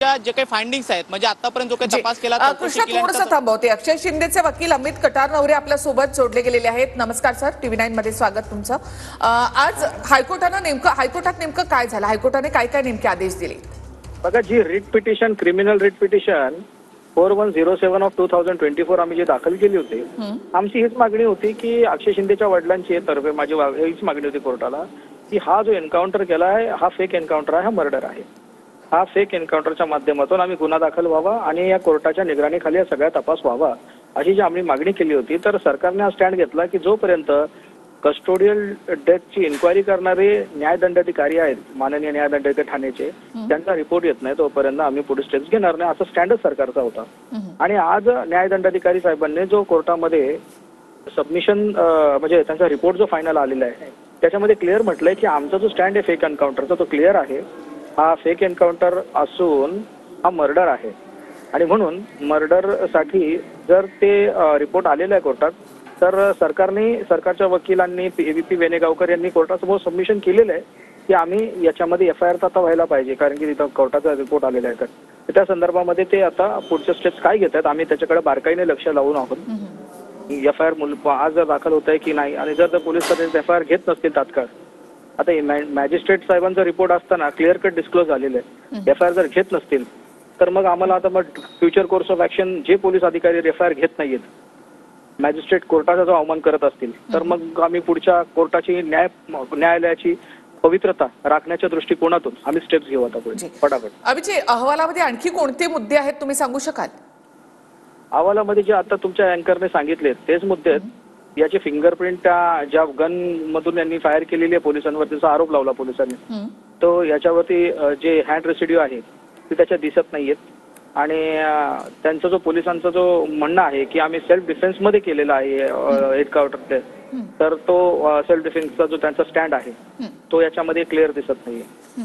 जे काही फाइंडिंग्स आहेत म्हणजे आतापर्यंत जो काही तपास केला कृष्णा थोडंसं थांबवते। अक्षय शिंदेचे वकील अमित कटारनवरे आपल्या सोबत जोडले गेलेले आहेत। नमस्कार सर, TV9 मध्ये स्वागत तुमचं। आज हायकोर्टात नेमकं काय झालं, हायकोर्टाने काय काय नेमके आदेश दिले? बघा, जी writ petition, criminal writ petition 4107 of 2024 आम्ही जी दाखल केली होती, आमची हीच मागणी होती की अक्षय शिंदेच्या वडिलांची तर्फे माझी हीच मागणी होती कोर्टाला की हा जो एन्काउंटर केला आहे हा फेक एन्काउंटर आहे, हा मर्डर आहे। हा फेक एन्काउंटरच्या माध्यमातून आम्ही गुन्हा दाखल व्हावा आणि या कोर्टाच्या निगराणीखाली सगळा तपास व्हावा अशी जी आम्ही मागणी केली होती। तर सरकारने हा स्टँड घेतला की जोपर्यंत कस्टोडियल डेथची इन्क्वायरी करणारे न्यायदंडाधिकारी आहेत, माननीय न्यायदंडाधिकारी ठाण्याचे, त्यांचा रिपोर्ट येत नाही तोपर्यंत आम्ही पुढे स्टेप्स घेणार नाही, असा स्टँडच सरकारचा होता। आणि आज न्यायदंडाधिकारी साहेबांनी जो कोर्टामध्ये सबमिशन म्हणजे त्यांचा रिपोर्ट जो फायनल आलेला आहे त्याच्यामध्ये क्लिअर म्हटलंय की आमचा जो स्टँड आहे फेक एन्काउंटरचा तो क्लिअर आहे, हा फेक एन्काउंटर असून हा मर्डर आहे। आणि म्हणून मर्डर साठी जर ते रिपोर्ट आलेला आहे कोर्टात तर सरकारच्या वकिलांनी PVP वेणेगावकर यांनी कोर्टासमोर सबमिशन केलेलं आहे की आम्ही याच्यामध्ये FIR आता व्हायला पाहिजे, कारण की तिथं कोर्टाचा रिपोर्ट आलेला आहे। तर त्या संदर्भामध्ये ते आता पुढच्या स्टेप्स काय घेतात आम्ही त्याच्याकडे बारकाईने लक्ष लावून आहोत। FIR आज जर दाखल होत आहे की नाही, आणि जर पोलीस FIR घेत नसतील तात्काळ, आता मॅजिस्ट्रेट साहेबांचा रिपोर्ट असताना क्लिअर कट डिस्क्लोज झालेलं आहे, FIR जर घेत नसतील तर मग आम्हाला आता फ्युचर कोर्स ऑफ ऍक्शन जे पोलीस अधिकारी FIR घेत नाहीयेत, मॅजिस्ट्रेट कोर्टाचा जो अवमान करत असतील तर मग आम्ही पुढच्या कोर्टाची न्यायालयाची पवित्रता राखण्याच्या दृष्टिकोनातून आम्ही स्टेप्स घेऊ आता पुढे फटाफट। अभिजी, अहवालामध्ये आणखी कोणते मुद्दे आहेत तुम्ही सांगू शकाल? अहवालामध्ये जे आता तुमच्या अँकरने सांगितले तेच मुद्दे आहेत। याचे फिंगरप्रिंट ज्या गन मधून यांनी फायर केलेली आहे पोलिसांवर, त्याचा आरोप लावला पोलिसांनी, तो याच्यावरती जे हँड रेसिड्यू आहे ते त्याच्यात दिसत नाहीयेत। आणि त्यांचा जो पोलिसांचा जो म्हणणं आहे की आम्ही सेल्फ डिफेन्स मध्ये केलेला आहे एन्काउंटर, तर तो सेल्फ डिफेन्सचा जो त्यांचा स्टँड आहे तो याच्यामध्ये क्लिअर दिसत नाहीये,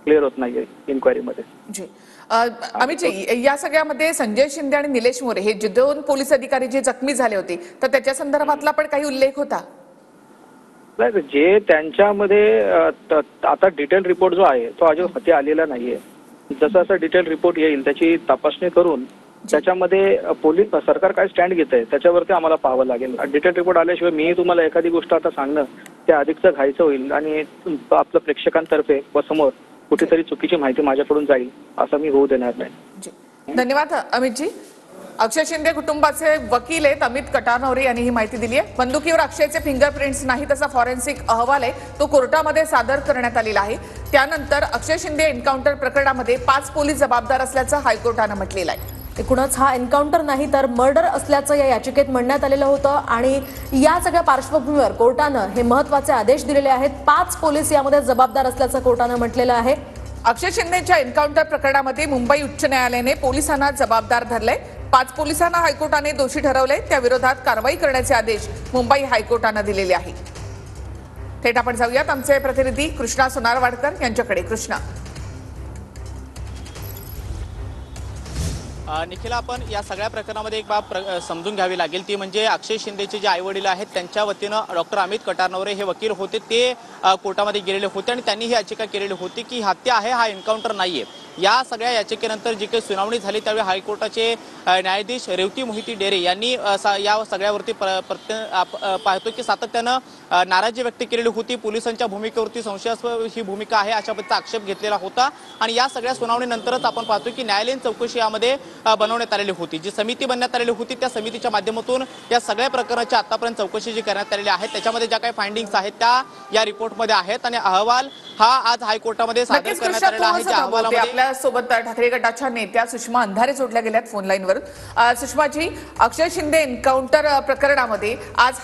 क्लिअर होत नाहीये इन्क्वायरी मध्ये। अमितजी, या सगळ्यामध्ये संजय शिंदे आणि निलेश मोरे हे जे दोन पोलीस अधिकारी जे जखमी झाले होते तर त्याच्या संदर्भातला पण काही उल्लेख होता? नाही, जे त्यांच्यामध्ये आता डिटेल रिपोर्ट जो आहे तो अजून हाती आलेला नाहीये। जसं असं डिटेल रिपोर्ट येईल त्याची तपासणी करून त्याच्यामध्ये पोलीस सरकार काय स्टँड घेत आहे त्याच्यावरती आम्हाला पाहावं लागेल। डिटेल रिपोर्ट आल्याशिवाय मी तुम्हाला एखादी गोष्ट आता सांगणं ते अधिकचं घायचं होईल आणि आपलं प्रेक्षकांतर्फे व समोर कुठेतरी चुकीची माहिती माझ्याकडून जाईल असं मी होऊ देणार नाही। धन्यवाद अमितजी। अक्षय शिंदे कुटुंबाचे वकील आहेत अमित कटारनवरे यांनी ही माहिती दिली आहे। बंदुकीवर अक्षयचे फिंगरप्रिंट्स नाही तसा फॉरेन्सिक अहवाल आहे तो कोर्टामध्ये सादर करण्यात आलेला आहे। त्यानंतर अक्षय शिंदे एन्काउंटर प्रकरणामध्ये 5 पोलीस जबाबदार असल्याचं हायकोर्टानं म्हटलेलं आहे। एकूणच हा एन्काउंटर नाही तर मर्डर असल्याचं या याचिकेत म्हणण्यात आलेलं होतं आणि या सगळ्या पार्श्वभूमीवर कोर्टानं हे महत्त्वाचे आदेश दिलेले आहेत। 5 पोलीस यामध्ये जबाबदार असल्याचं कोर्टानं म्हटलेलं आहे। अक्षय शिंदेच्या एन्काउंटर प्रकरणामध्ये मुंबई उच्च न्यायालयाने पोलिसांना जबाबदार धरले। 5 पोलिसांना हायकोर्टाने दोषी ठरवले, त्या विरोधात कारवाई करण्याचे आदेश मुंबई हायकोर्टानं दिलेले आहेत। थेट आपण जाऊयात आमचे प्रतिनिधी कृष्णा सोनारवाडकर यांच्याकडे। कृष्णा, निखिल, आपण या सगळ्या प्रकरणामध्ये एक बाब समजून घ्यावी लागेल, ती म्हणजे अक्षय शिंदेचे जे आईवडील आहेत त्यांच्या वतीनं डॉक्टर अमित कटारनवरे हे वकील होते, ते कोर्टामध्ये गेलेले होते आणि त्यांनी ही याचिका केलेली होती की हत्या आहे, हा एन्काउंटर नाहीये। या सगळ्या याचिकेनंतर जी काही सुनावणी झाली त्यावेळी हायकोर्टाचे न्यायाधीश रेवती मोहिती डेरे यांनी या सगळ्यावरती पाहतो की सातत्यानं नाराजी व्यक्त केलेली होती। पोलिसांच्या भूमिकेवरती संशयास्पद ही भूमिका आहे अशा पद्धतीचा आक्षेप घेतलेला होता आणि या सगळ्या सुनावणीनंतरच आपण पाहतो की न्यायालयीन चौकशी यामध्ये बनवण्यात आलेली होती। जी समिती बनवण्यात आलेली होती त्या समितीच्या माध्यमातून या सगळ्या प्रकरणाची आतापर्यंत चौकशी जी करण्यात आलेली आहे त्याच्यामध्ये ज्या काही फाइंडिंग्स आहेत त्या या रिपोर्टमध्ये आहेत आणि अहवाल हा आज हायकोर्टामध्ये सादर करण्यात आलेला आहे। ज्या अहवालामध्ये आपल्या सोबत ठाकरे गटाच्या नेत्या सुषमा अंधारे जोडल्या गेल्यात फोन लाईनवर। सुषमाजी, अक्षय शिंदे एन्काउंटर प्रकरणामध्ये आज